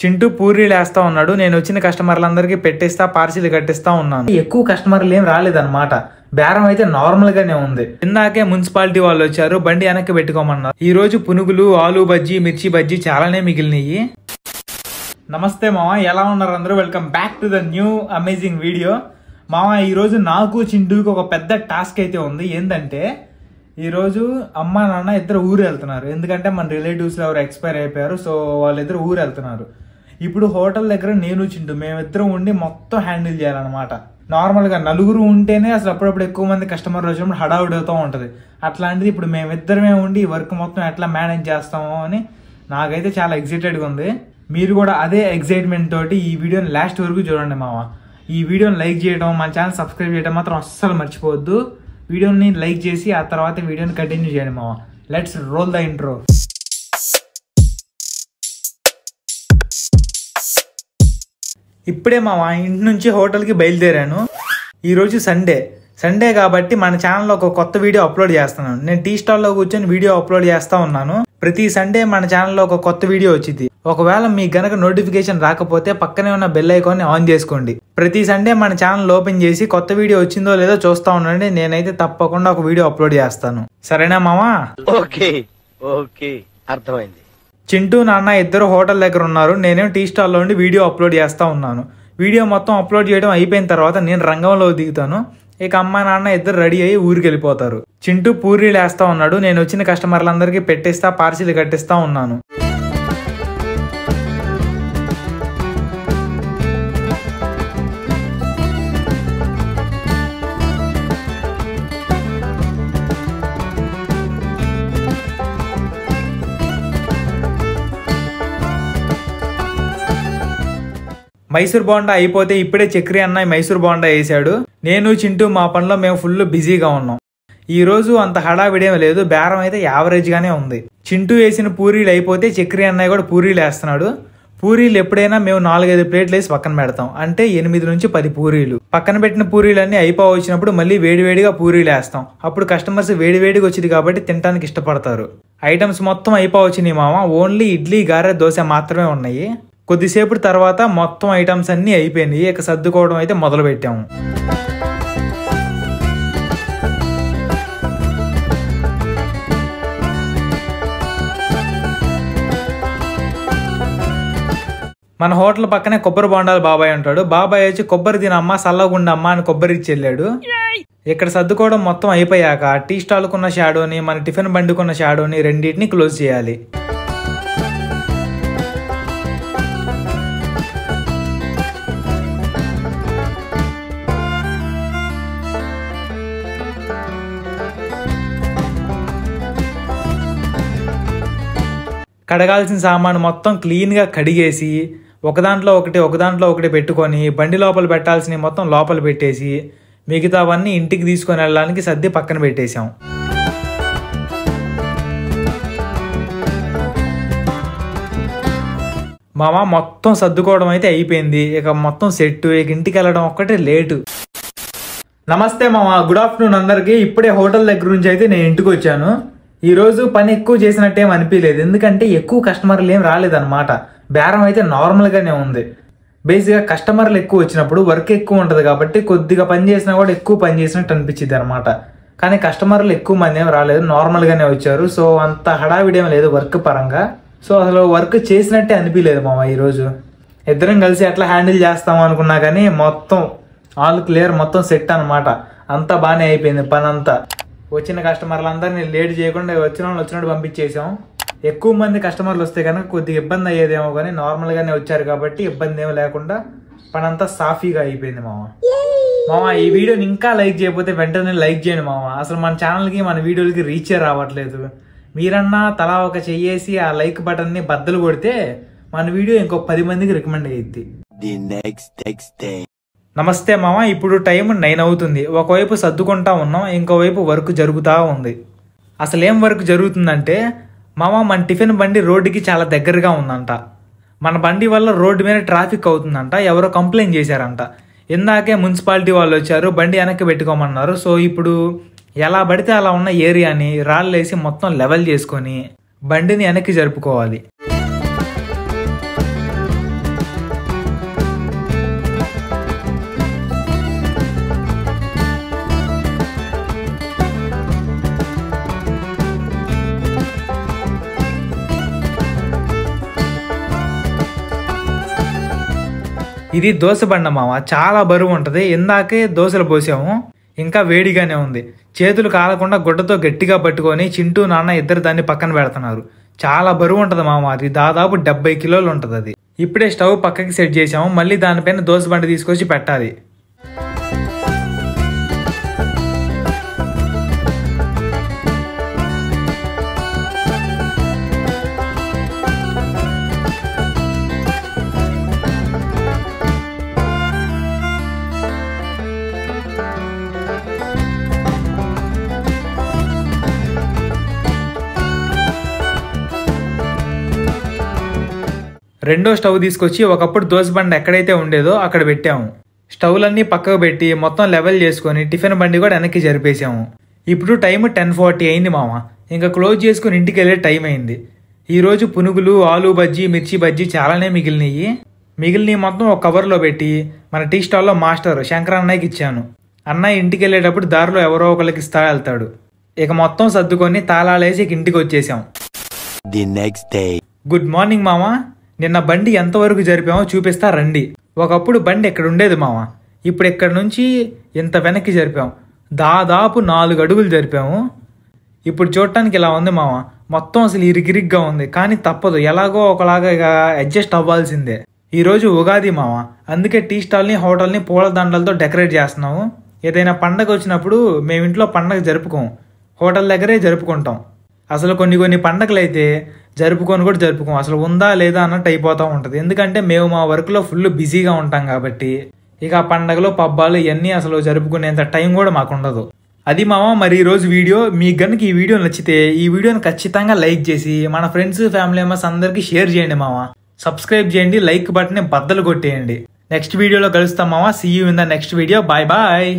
చింటూ పూరీలు వేస్తా ఉన్నాడు. నేను వచ్చిన కస్టమర్లందరికీ పెట్టేస్తా, పార్సిల్ కట్టిస్తా ఉన్నాను. ఎక్కువ కస్టమర్లు ఏం రాలేదన్నమాట. బేరం అయితే నార్మల్ గానే ఉంది. ఇందాకే మున్సిపాలిటీ వాళ్ళు వచ్చారు, బండి వెనక్కి పెట్టుకోమన్నారు. ఈ రోజు పునుగులు, ఆలు బజ్జీ, మిర్చి బజ్జీ చాలానే మిగిలినాయి. నమస్తే మామ, ఎలా ఉన్నారు అందరూ? Welcome back to the new amazing video. మామ, ఈ రోజు నాకు చింటూకి ఒక పెద్ద టాస్క్ అయితే ఉంది. ఏంటంటే ఈ రోజు అమ్మ నాన్న ఇద్దరు ఊరు వెళ్తున్నారు. ఎందుకంటే మన రిలేటివ్స్ ఎవరు ఎక్స్పైర్ అయిపోయారు, సో వాళ్ళిద్దరు ఊరు వెళ్తున్నారు. ఇప్పుడు హోటల్ దగ్గర నేను చింటూ మేమిద్దరం ఉండి మొత్తం హ్యాండిల్ చేయాలన్నమాట. నార్మల్ గా నలుగురు ఉంటేనే అసలు అప్పుడప్పుడు ఎక్కువ మంది కస్టమర్లు వచ్చినప్పుడు హడావుడి అవుతూ ఉంటది. అట్లాంటిది ఇప్పుడు మేమిద్దరమే ఉండి వర్క్ మొత్తం ఎట్లా మేనేజ్ చేస్తామో అని నాకైతే చాలా ఎక్సైటెడ్ గా ఉంది. మీరు కూడా అదే ఎక్సైట్మెంట్ తోటి ఈ వీడియోని లాస్ట్ వరకు చూడండి మామ. ఈ వీడియోని లైక్ చేయడం, మన ఛానల్ సబ్స్క్రైబ్ చేయడం మాత్రం అస్సలు మర్చిపోవద్దు. వీడియోని లైక్ చేసి ఆ తర్వాత వీడియోని కంటిన్యూ చేయండి మామ. Let's roll the intro. ఇప్పుడే మామ ఇంటి నుంచి హోటల్కి బయలుదేరాను. ఈరోజు సండే కాబట్టి మన ఛానల్లో ఒక కొత్త వీడియో అప్లోడ్ చేస్తున్నాను. నేను టీ స్టాల్లో కూర్చొని వీడియో అప్లోడ్ చేస్తా ఉన్నాను. ప్రతి సండే మన ఛానల్లో ఒక కొత్త వీడియో వచ్చింది. ఒకవేళ మీకు గనక నోటిఫికేషన్ రాకపోతే పక్కనే ఉన్న బెల్ ఐకాన్ ని ఆన్ చేసుకోండి. ప్రతి సండే మన ఛానల్ ఓపెన్ చేసి కొత్త వీడియో వచ్చిందో లేదో చూస్తా ఉండండి. నేనైతే తప్పకుండా ఒక వీడియో అప్లోడ్ చేస్తాను. సరేనా మామా? ఓకే అర్థమైంది. చింటూ నాన్న ఇద్దరు హోటల్ దగ్గర ఉన్నారు. నేనేం టీ స్టాల్లో ఉండి వీడియో అప్లోడ్ చేస్తా ఉన్నాను. వీడియో మొత్తం అప్లోడ్ చేయడం అయిపోయిన తర్వాత నేను రంగంలో దిగుతాను. ఇక అమ్మ నాన్న ఇద్దరు రెడీ అయ్యి ఊరికి వెళ్ళిపోతారు. చింటూ పూరీలు వేస్తా ఉన్నాడు. నేను వచ్చిన కస్టమర్లందరికీ పెట్టేస్తా, పార్సిల్ కట్టిస్తా ఉన్నాను. మైసూర్ బోండా అయిపోతే ఇప్పుడే చక్రి అన్నయ్య మైసూర్ బోండా వేసాడు. నేను చింటూ మా పనిలో మేము ఫుల్ బిజీగా ఉన్నాం. ఈ రోజు అంత హడావిడేం లేదు. బేరం అయితే యావరేజ్ గానే ఉంది. చింటూ వేసిన పూరీలు అయిపోతే చక్రి అన్నయ్య కూడా పూరీలు వేస్తున్నాడు. పూరీలు ఎప్పుడైనా మేము 4-5 ప్లేట్లు వేసి పక్కన పెడతాం. అంటే 8 నుంచి 10 పూరీలు. పక్కన పెట్టిన పూరీలన్నీ అయిపోవచ్చినప్పుడు మళ్ళీ వేడివేడిగా పూరీలు వేస్తాం. అప్పుడు కస్టమర్స్ వేడివేడిగా వచ్చింది కాబట్టి తినడానికి ఇష్టపడతారు. ఐటమ్స్ మొత్తం అయిపోవచ్చినాయి మామ. ఓన్లీ ఇడ్లీ, గారె, దోశ మాత్రమే ఉన్నాయి. కొద్దిసేపు తర్వాత మొత్తం ఐటమ్స్ అన్నీ అయిపోయినాయి. ఇక సర్దుకోవడం అయితే మొదలు పెట్టాము. మన హోటల్ పక్కనే కొబ్బరి బొండాలు బాబాయ్ ఉంటాడు. బాబాయ్ వచ్చి కొబ్బరి తినమ్మా, సల్లగుండమ్మా అని కొబ్బరి ఇచ్చి వెళ్ళాడు. ఇక్కడ సర్దుకోవడం మొత్తం అయిపోయాక టీ స్టాల్కున్న షాడోని, మన టిఫిన్ బండికున్న షాడోని రెండింటిని క్లోజ్ చేయాలి. కడగాల్సిన సామాను మొత్తం క్లీన్గా కడిగేసి ఒక దాంట్లో ఒకటి పెట్టుకొని బండి లోపల పెట్టాల్సినవి మొత్తం లోపల పెట్టేసి మిగతావన్నీ ఇంటికి తీసుకొని వెళ్ళడానికి సర్ది పక్కన పెట్టేశాం. మామ మొత్తం సర్దుకోవడం అయితే అయిపోయింది. ఇక మొత్తం సెట్. ఇక ఇంటికి వెళ్ళడం ఒక్కటే లేటు. నమస్తే మామ, గుడ్ ఆఫ్టర్నూన్ అందరికి. ఇప్పుడే హోటల్ దగ్గర నుంచి అయితే నేను ఇంటికి వచ్చాను. ఈ రోజు పని ఎక్కువ చేసినట్టేం అనిపించలేదు. ఎందుకంటే ఎక్కువ కస్టమర్లు ఏం రాలేదన్నమాట. బేరం అయితే నార్మల్ గానే ఉంది. బేసిక్గా కస్టమర్లు ఎక్కువ వచ్చినప్పుడు వర్క్ ఎక్కువ ఉంటుంది కాబట్టి కొద్దిగా పని చేసినా కూడా ఎక్కువ పని చేసినట్టు అనిపించింది అనమాట. కానీ కస్టమర్లు ఎక్కువ మంది ఏం రాలేదు, నార్మల్ గానే వచ్చారు. సో అంత హడావిడేం లేదు వర్క్ పరంగా. సో అసలు వర్క్ చేసినట్టే అనిపించలేదు మామ. ఈరోజు ఇద్దరం కలిసి ఎట్లా హ్యాండిల్ చేస్తాం అనుకున్నా కానీ మొత్తం ఆల్ క్లియర్, మొత్తం సెట్ అనమాట. అంతా బాగానే అయిపోయింది పని అంతా. వచ్చిన కస్టమర్లందరినీ లేట్ చేయకుండా వచ్చినట్టు పంపించేసాం. ఎక్కువ మంది కస్టమర్లు వస్తే కనుక కొద్దిగా ఇబ్బంది అయ్యేదేమో, కానీ నార్మల్గానే వచ్చారు కాబట్టి ఇబ్బంది ఏమో లేకుండా పని అంతా సాఫీగా అయిపోయింది మామ. ఈ వీడియోని ఇంకా లైక్ చేయకపోతే వెంటనే లైక్ చేయండి మామ. అసలు మన ఛానల్కి, మన వీడియోలకి రీచే రావట్లేదు. మీరన్నా తలా ఒక చెయ్యేసి ఆ లైక్ బటన్ని బద్దలు కొడితే మన వీడియో ఇంకో 10 మందికి రికమెండ్ అయ్యిద్ది. నమస్తే మామ, ఇప్పుడు టైం 9 అవుతుంది. ఒకవైపు సర్దుకుంటా ఉన్నాం, ఇంకోవైపు వర్క్ జరుగుతూ ఉంది. అసలు ఏం వర్క్ జరుగుతుందంటే మామ, మన టిఫిన్ బండి రోడ్డుకి చాలా దగ్గరగా ఉందంట. మన బండి వల్ల రోడ్డు మీద ట్రాఫిక్ అవుతుందంట. ఎవరో కంప్లైంట్ చేశారంట. ఇందాకే మున్సిపాలిటీ వాళ్ళు వచ్చారు, బండి వెనక్కి పెట్టుకోమన్నారు. సో ఇప్పుడు ఎలా పడితే అలా ఉన్న ఏరియాని రాళ్ళు వేసి మొత్తం లెవెల్ చేసుకొని బండిని వెనక్కి జరుపుకోవాలి. ఇది దోశ బండ మామ, చాలా బరువు ఉంటది. ఇందాకే దోశలు పోసాము, ఇంకా వేడిగానే ఉంది. చేతులు కాలకుండా గుడ్డతో గట్టిగా పట్టుకొని చింటూ నాన్న ఇద్దరు దాన్ని పక్కన పెడుతున్నారు. చాలా బరువు ఉంటది మామ, అది దాదాపు 70 కిలోలు ఉంటది. అది ఇప్పుడే స్టవ్ పక్కకి సెట్ చేసాము, మళ్ళీ దానిపైన దోశ బండ తీసుకొచ్చి పెట్టాలి. రెండో స్టవ్ తీసుకొచ్చి ఒకప్పుడు దోశ బండ ఎక్కడైతే ఉండేదో అక్కడ పెట్టాము. స్టవ్లన్నీ పక్కకు పెట్టి మొత్తం లెవెల్ చేసుకొని టిఫిన్ బండి కూడా వెనక్కి జరిపేసాము. ఇప్పుడు టైం 10:40 అయింది మామ. ఇంకా క్లోజ్ చేసుకుని ఇంటికి వెళ్ళే టైం అయింది. ఈరోజు పునుగులు, ఆలు బజ్జీ, మిర్చి బజ్జీ చాలానే మిగిలినవి మొత్తం ఒక కవర్లో పెట్టి మన టీ స్టాల్లో మాస్టర్ శంకర్ అన్నయ్యకి ఇచ్చాను. అన్నయ్య ఇంటికి వెళ్ళేటప్పుడు దారిలో ఎవరో ఒకరికి ఇస్తా వెళ్తాడు. ఇక మొత్తం సర్దుకొని తాళాలేసి ఇంటికి వచ్చేసాం. గుడ్ మార్నింగ్ మామ. నిన్న బండి ఎంతవరకు జరిపామో చూపిస్తా రండి. ఒకప్పుడు బండి ఎక్కడ ఉండేది మామ, ఇప్పుడు ఇక్కడ నుంచి ఇంత వెనక్కి జరిపాం. దాదాపు 4 అడుగులు జరిపాము. ఇప్పుడు చూడటానికి ఇలా ఉంది మామ, మొత్తం అసలు ఇరిగిరిగ్గా ఉంది. కానీ తప్పదు, ఎలాగో ఒకలాగా ఇక అడ్జస్ట్ అవ్వాల్సిందే. ఈరోజు ఉగాది మామ, అందుకే టీ స్టాల్ని, హోటల్ని పూల దండలతో డెకరేట్ చేస్తున్నాము. ఏదైనా పండగ వచ్చినప్పుడు మేము ఇంట్లో పండగ జరుపుకోం, హోటల్ దగ్గరే జరుపుకుంటాం. అసలు కొన్ని పండగలు అయితే జరుపుకోం, అసలు ఉందా లేదా అన్నట్టు అయిపోతూ ఉంటుంది. ఎందుకంటే మేము మా వర్క్లో ఫుల్ బిజీగా ఉంటాం కాబట్టి ఇక ఆ పండగలు, పబ్బాలు ఇవన్నీ అసలు జరుపుకునేంత టైం కూడా మాకు ఉండదు. అది మామ మరి ఈరోజు వీడియో. మీకు కనుక ఈ వీడియో నచ్చితే ఈ వీడియోని ఖచ్చితంగా లైక్ చేసి మన ఫ్రెండ్స్, ఫ్యామిలీ మెంబర్స్ అందరికీ షేర్ చేయండి మామ. సబ్స్క్రైబ్ చేయండి, లైక్ బటన్ని బద్దలు కొట్టేయండి. నెక్స్ట్ వీడియోలో కలుస్తాం మామ. See you in the next video. Bye bye.